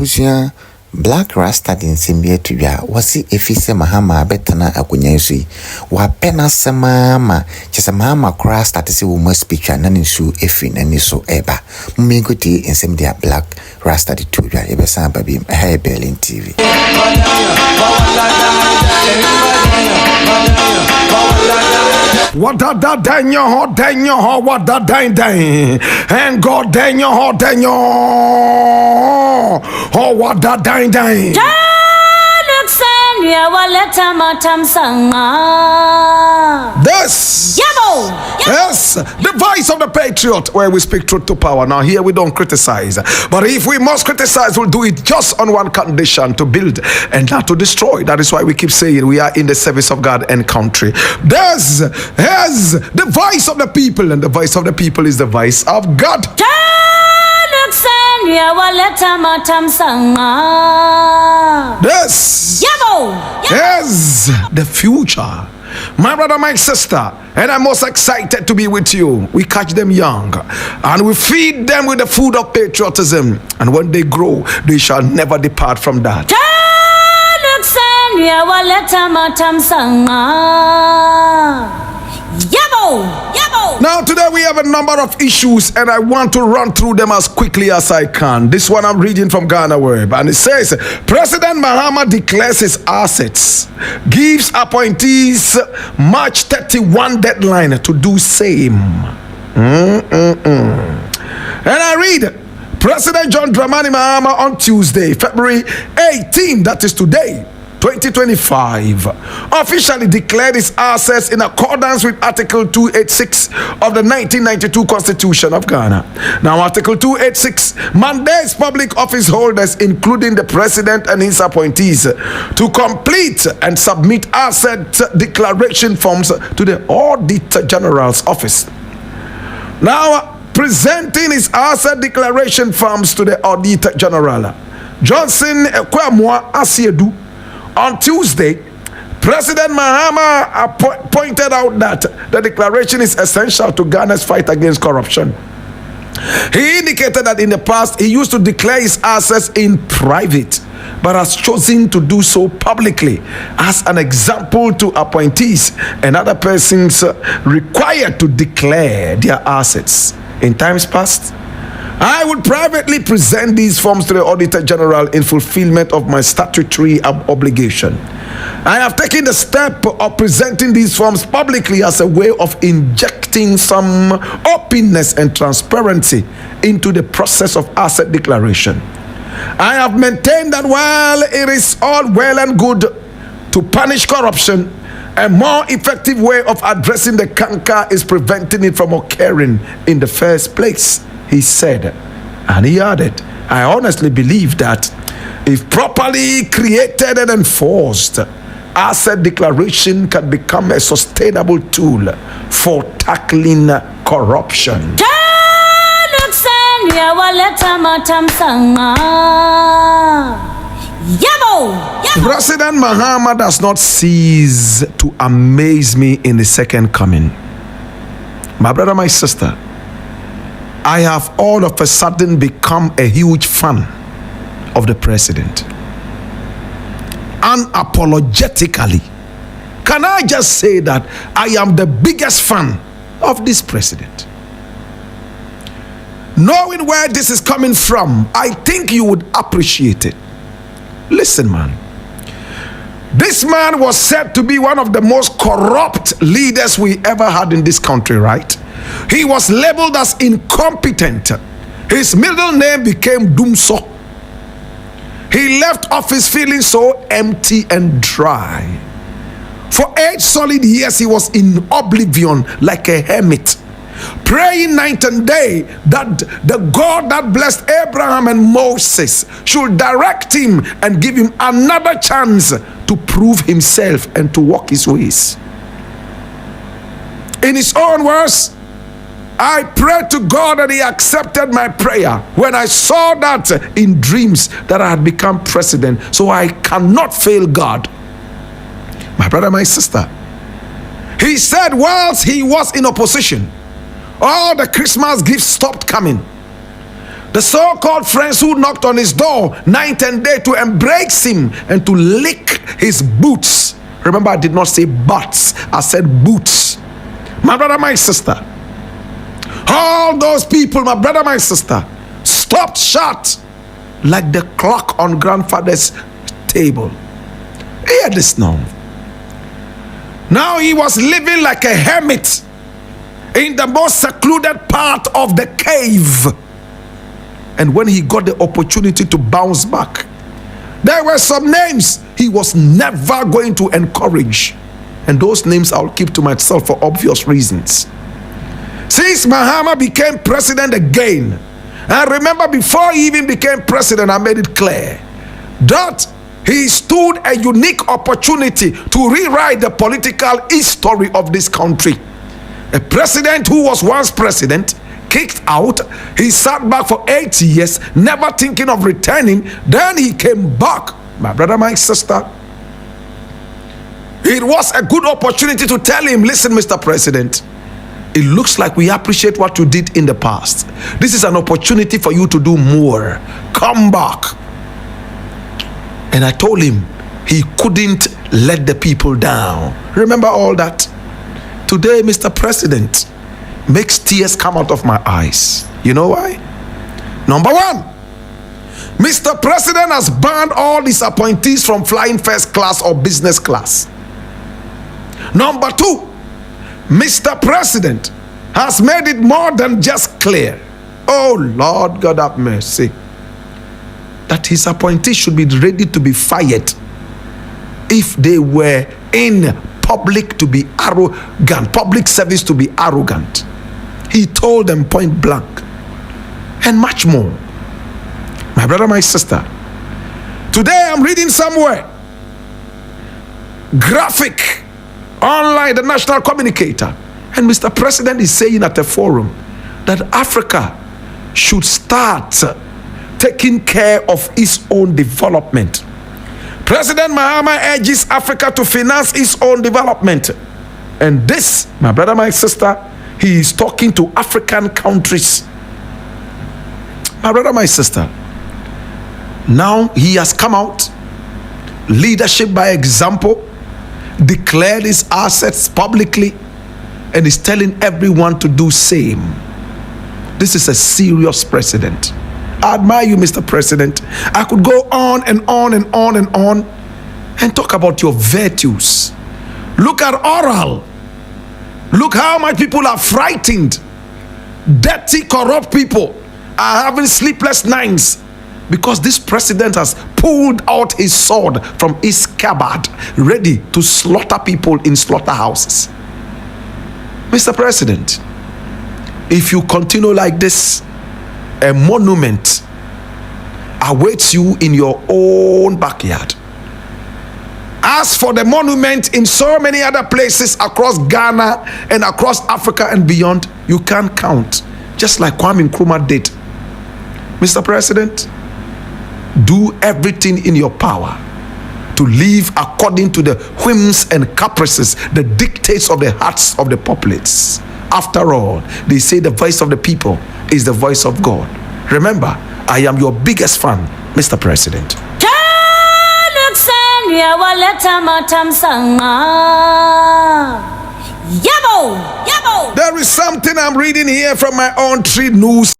Abusia Blakk Rasta din simbie tuya wasi efise Mahama betana akunya yi wa pena semama chese Mahama kra start se wo mo speech na nsu efi na ni so eba mmingoti ensem dia Blakk Rasta di tuya ye besa babim Berlin TV what da dang your ho what da dang and God dang your ho oh what da dang this yes, the voice of the Patriot, where we speak truth to power. Now here we don't criticize, but if we must criticize, we'll do it just on one condition: to build and not to destroy. That is why we keep saying we are in the service of God and country. This is the voice of the people, and the voice of the people is the voice of God. This is the future. My brother, my sister, and I'm most excited to be with you. We catch them young and we feed them with the food of patriotism, and when they grow, they shall never depart from that. Now today we have a number of issues, and I want to run through them as quickly as I can. This one I'm reading from Ghana Web, and it says President Mahama declares his assets, gives appointees March 31 deadline to do same. And I read President John Dramani Mahama on Tuesday, February 18, that is today, 2025, officially declared his assets in accordance with Article 286 of the 1992 Constitution of Ghana. Now, Article 286 mandates public office holders, including the president and his appointees, to complete and submit asset declaration forms to the Auditor General's office. Now, presenting his asset declaration forms to the Auditor General, Johnson Kwamwa Asiedu, on Tuesday, President Mahama pointed out that the declaration is essential to Ghana's fight against corruption. He indicated that in the past he used to declare his assets in private, but has chosen to do so publicly as an example to appointees and other persons required to declare their assets. In times past, I would privately present these forms to the Auditor General in fulfillment of my statutory obligation. I have taken the step of presenting these forms publicly as a way of injecting some openness and transparency into the process of asset declaration. I have maintained that while it is all well and good to punish corruption, a more effective way of addressing the canker is preventing it from occurring in the first place, he said. And he added, I honestly believe that if properly created and enforced, asset declaration can become a sustainable tool for tackling corruption. President Mahama does not cease to amaze me in the second coming. My brother, my sister, I have all of a sudden become a huge fan of the president. Unapologetically, can I just say that I am the biggest fan of this president? Knowing where this is coming from, I think you would appreciate it. Listen, man. This man was said to be one of the most corrupt leaders we ever had in this country, right? He was labeled as incompetent. His middle name became Dumso. He left office feeling so empty and dry. For 8 solid years, he was in oblivion like a hermit, praying night and day that the God that blessed Abraham and Moses should direct him and give him another chance to prove himself and to walk his ways. In his own words, I prayed to God and he accepted my prayer when I saw that in dreams that I had become president. So I cannot fail God. My brother, my sister, he said whilst he was in opposition, all the Christmas gifts stopped coming. The so-called friends who knocked on his door night and day to embrace him and to lick his boots. Remember, I did not say butts, I said boots. My brother, my sister, all those people, my brother, my sister, stopped short like the clock on grandfather's table. Hear this now. Now he was living like a hermit in the most secluded part of the cave. And when he got the opportunity to bounce back, there were some names he was never going to encourage. And those names I'll keep to myself for obvious reasons. Since Mahama became president again, and remember, before he even became president, I made it clear that he stood a unique opportunity to rewrite the political history of this country. A president who was once president, kicked out, he sat back for 8 years, never thinking of returning. Then he came back. My brother, my sister, it was a good opportunity to tell him, listen, Mr. President, it looks like we appreciate what you did in the past. This is an opportunity for you to do more. Come back. And I told him he couldn't let the people down. Remember all that? Today, Mr. President makes tears come out of my eyes. You know why? Number one, Mr. President has banned all his appointees from flying first class or business class. Number two, Mr. President has made it more than just clear, oh Lord God have mercy, that his appointees should be ready to be fired if they were in public to be arrogant, public service to be arrogant. He told them point blank, and much more. My brother, my sister, today I'm reading somewhere, graphic, online, the national communicator, and Mr. President is saying at a forum that Africa should start taking care of its own development. President Mahama urges Africa to finance its own development. And this, my brother, my sister, he is talking to African countries. My brother, my sister, now he has come out, leadership by example, declared his assets publicly, and is telling everyone to do same. This is a serious president. I admire you, Mr. President. I could go on and on and on and on and talk about your virtues. Look at oral. Look how much people are frightened. Dirty, corrupt people are having sleepless nights because this president has pulled out his sword from his scabbard, ready to slaughter people in slaughterhouses. Mr. President, if you continue like this, a monument awaits you in your own backyard. As for the monument in so many other places across Ghana and across Africa and beyond, you can't count, just like Kwame Nkrumah did. Mr. President, do everything in your power to live according to the whims and caprices, the dictates of the hearts of the populace. After all, they say the voice of the people is the voice of God. Remember, I am your biggest fan, Mr. President. There is something I'm reading here from my own Tree News.